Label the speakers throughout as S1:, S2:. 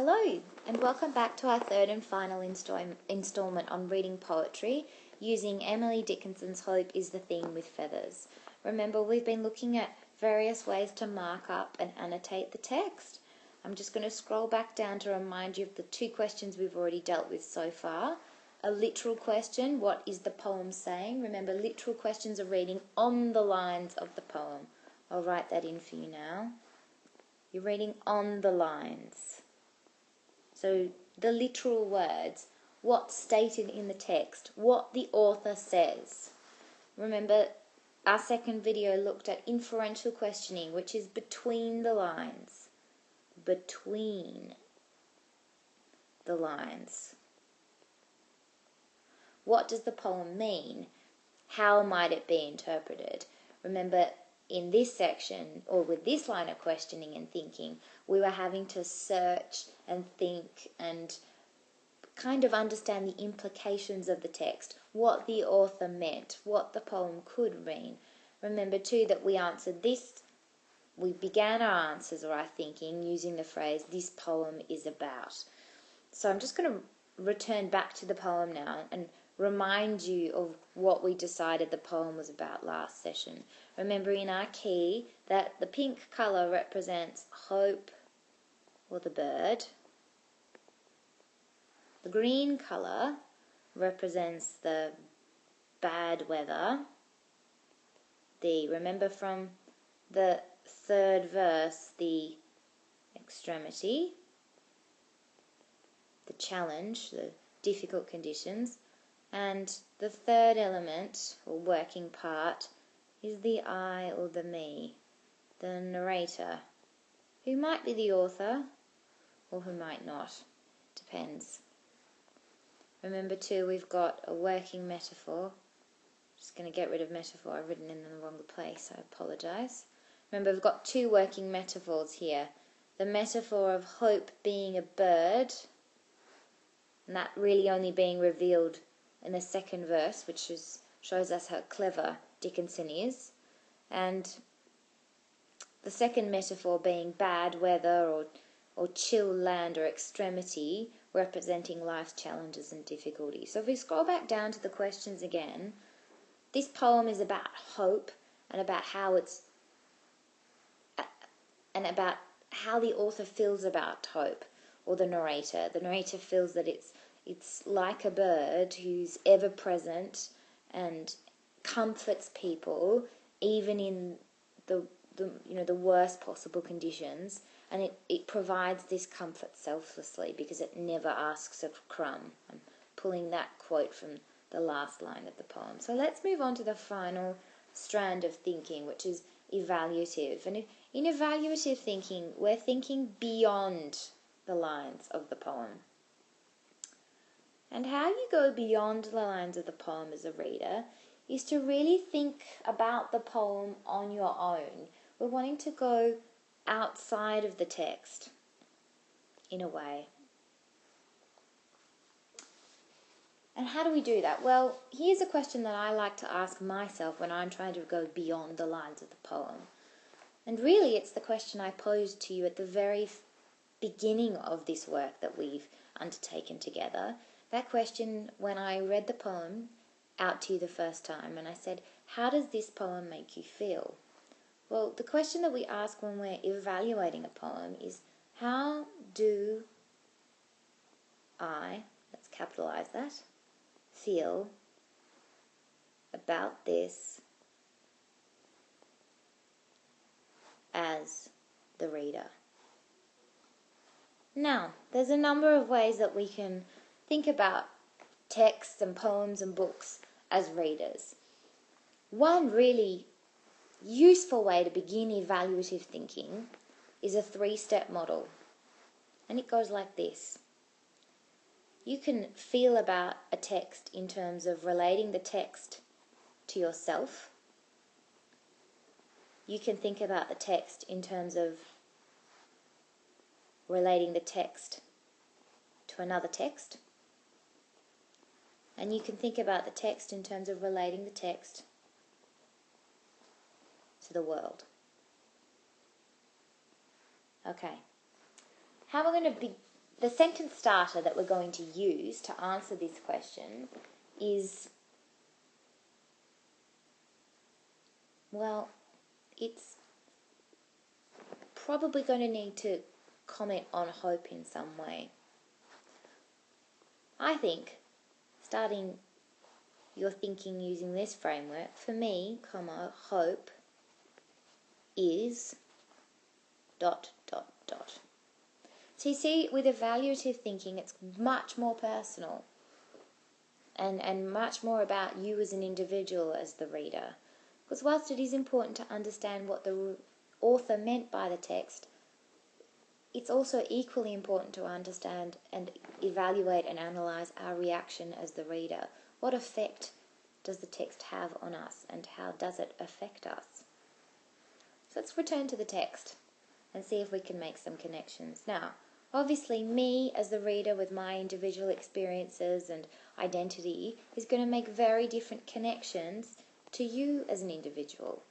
S1: Hello, and welcome back to our third and final installment on reading poetry using Emily Dickinson's Hope is the Thing with Feathers. Remember, we've been looking at various ways to mark up and annotate the text. I'm just going to scroll back down to remind you of the two questions we've already dealt with so far. A literal question, what is the poem saying? Remember, literal questions are reading on the lines of the poem. I'll write that in for you now. You're reading on the lines. So the literal words, what's stated in the text, what the author says. Remember, our second video looked at inferential questioning, which is between the lines. Between the lines. What does the poem mean? How might it be interpreted? Remember, in this section, or with this line of questioning and thinking, we were having to search and think and kind of understand the implications of the text, what the author meant, what the poem could mean. Remember too that we began our answers or our thinking using the phrase, this poem is about. So I'm just going to return back to the poem now and remind you of what we decided the poem was about last session. Remember in our key that the pink colour represents hope or the bird. The green colour represents the bad weather. Remember from the third verse, the extremity, the challenge, the difficult conditions. And the third element, or working part, is the I or the me, the narrator, who might be the author or who might not. Depends. Remember too, we've got a working metaphor. Just going to get rid of metaphor. I've written in the wrong place. I apologise. Remember, we've got two working metaphors here. The metaphor of hope being a bird, and that really only being revealed in the second verse, which shows us how clever Dickinson is, and the second metaphor being bad weather or chill land or extremity, representing life's challenges and difficulties. So if we scroll back down to the questions again, this poem is about hope and about how the author feels about hope, or the narrator. The narrator feels that it's like a bird who's ever present and comforts people even in the worst possible conditions, and it provides this comfort selflessly because it never asks a crumb. I'm pulling that quote from the last line of the poem. So let's move on to the final strand of thinking, which is evaluative. And in evaluative thinking, we're thinking beyond the lines of the poem. And how you go beyond the lines of the poem as a reader is to really think about the poem on your own. We're wanting to go outside of the text, in a way. And how do we do that? Well, here's a question that I like to ask myself when I'm trying to go beyond the lines of the poem. And really, it's the question I posed to you at the very beginning of this work that we've undertaken together. That question when I read the poem out to you the first time, and I said, how does this poem make you feel? Well, the question that we ask when we're evaluating a poem is, how do I, let's capitalize that, feel about this as the reader? Now, there's a number of ways that we can think about texts and poems and books as readers. One really useful way to begin evaluative thinking is a 3-step model. And it goes like this. You can feel about a text in terms of relating the text to yourself. You can think about the text in terms of relating the text to another text. And you can think about the text in terms of relating the text to the world. Okay. How we're going to the sentence starter that we're going to use to answer this question is, well, it's probably going to need to comment on hope in some way. I think starting your thinking using this framework, for me, hope is ... So you see, with evaluative thinking, it's much more personal and much more about you as an individual as the reader. Because whilst it is important to understand what the author meant by the text, it's also equally important to understand and evaluate and analyse our reaction as the reader. What effect does the text have on us, and how does it affect us? So let's return to the text and see if we can make some connections. Now, obviously, me as the reader with my individual experiences and identity is going to make very different connections to you as an individual.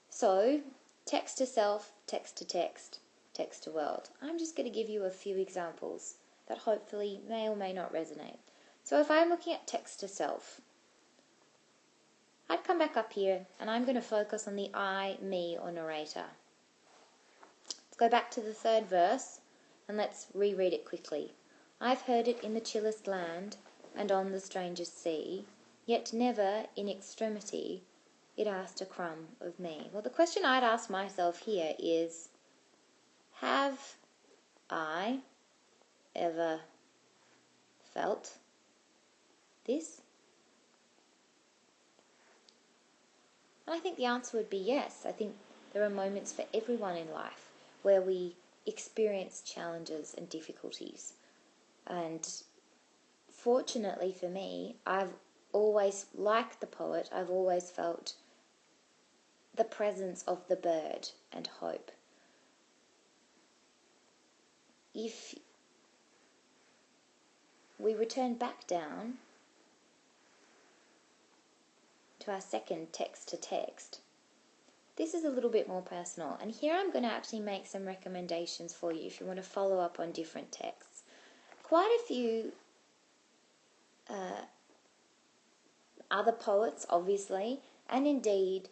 S1: So, text to self, text to text, text to world. I'm just going to give you a few examples that hopefully may or may not resonate. So if I'm looking at text to self, I'd come back up here and I'm going to focus on the I, me, or narrator. Let's go back to the third verse and let's reread it quickly. I've heard it in the chillest land and on the strangest sea, yet never in extremity it asked a crumb of me. Well, the question I'd ask myself here is, have I ever felt this? And I think the answer would be yes. I think there are moments for everyone in life where we experience challenges and difficulties. And fortunately for me, I've always, like the poet, I've always felt the presence of the bird and hope. If we return back down to our second text to text, this is a little bit more personal, and here I'm going to actually make some recommendations for you if you want to follow up on different texts. Quite a few other poets, obviously, and indeed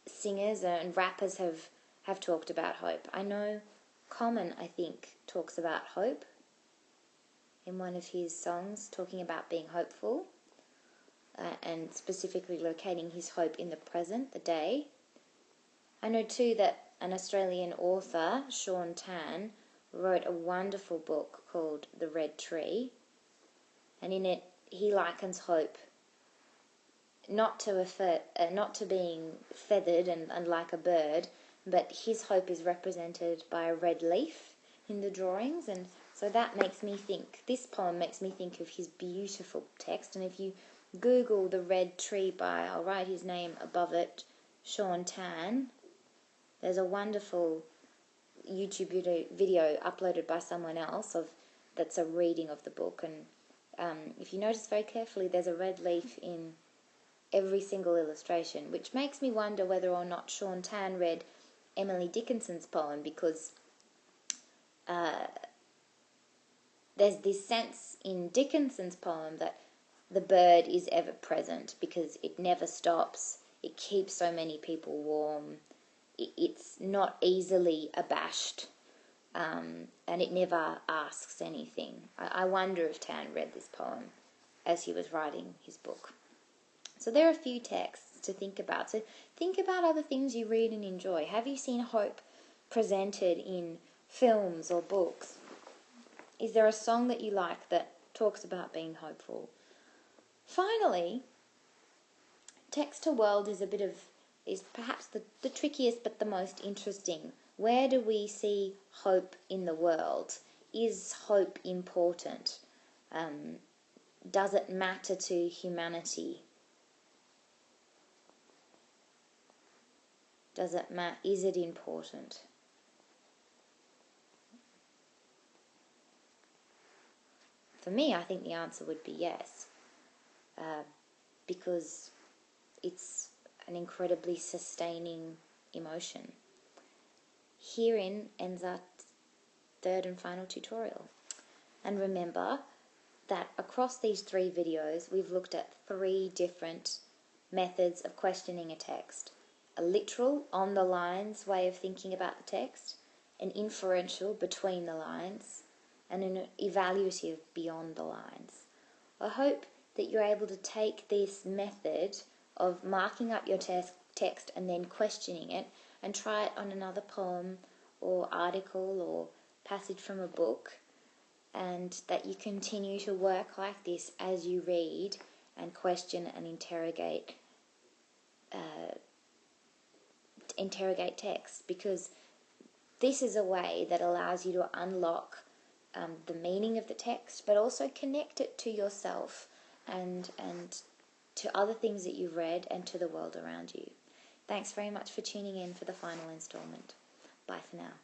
S1: singers and rappers have talked about hope. I know Common, I think, talks about hope in one of his songs, talking about being hopeful, and specifically locating his hope in the present, the day. I know too that an Australian author, Sean Tan, wrote a wonderful book called The Red Tree, and in it he likens hope not to being feathered and like a bird, but his hope is represented by a red leaf in the drawings, and so that makes me think, this poem makes me think of his beautiful text. And if you Google The Red Tree by, I'll write his name above it, Sean Tan, there's a wonderful YouTube video uploaded by someone else that's a reading of the book, and if you notice very carefully, there's a red leaf in every single illustration, which makes me wonder whether or not Sean Tan read Emily Dickinson's poem, because there's this sense in Dickinson's poem that the bird is ever present because it never stops, it keeps so many people warm, it's not easily abashed, and it never asks anything. I wonder if Tan read this poem as he was writing his book. So there are a few texts to think about. So think about other things you read and enjoy. Have you seen hope presented in films or books? Is there a song that you like that talks about being hopeful? Finally, text to world is perhaps the trickiest but the most interesting. Where do we see hope in the world? Is hope important? Does it matter to humanity? Is it important? For me, I think the answer would be yes, because it's an incredibly sustaining emotion. Herein ends third and final tutorial. And remember that across these 3 videos, we've looked at 3 different methods of questioning a text. A literal, on the lines way of thinking about the text, an inferential, between the lines, and an evaluative, beyond the lines. I hope that you're able to take this method of marking up your text and then questioning it and try it on another poem or article or passage from a book, and that you continue to work like this as you read and question and interrogate text, because this is a way that allows you to unlock the meaning of the text, but also connect it to yourself and to other things that you've read and to the world around you. Thanks very much for tuning in for the final instalment. Bye for now.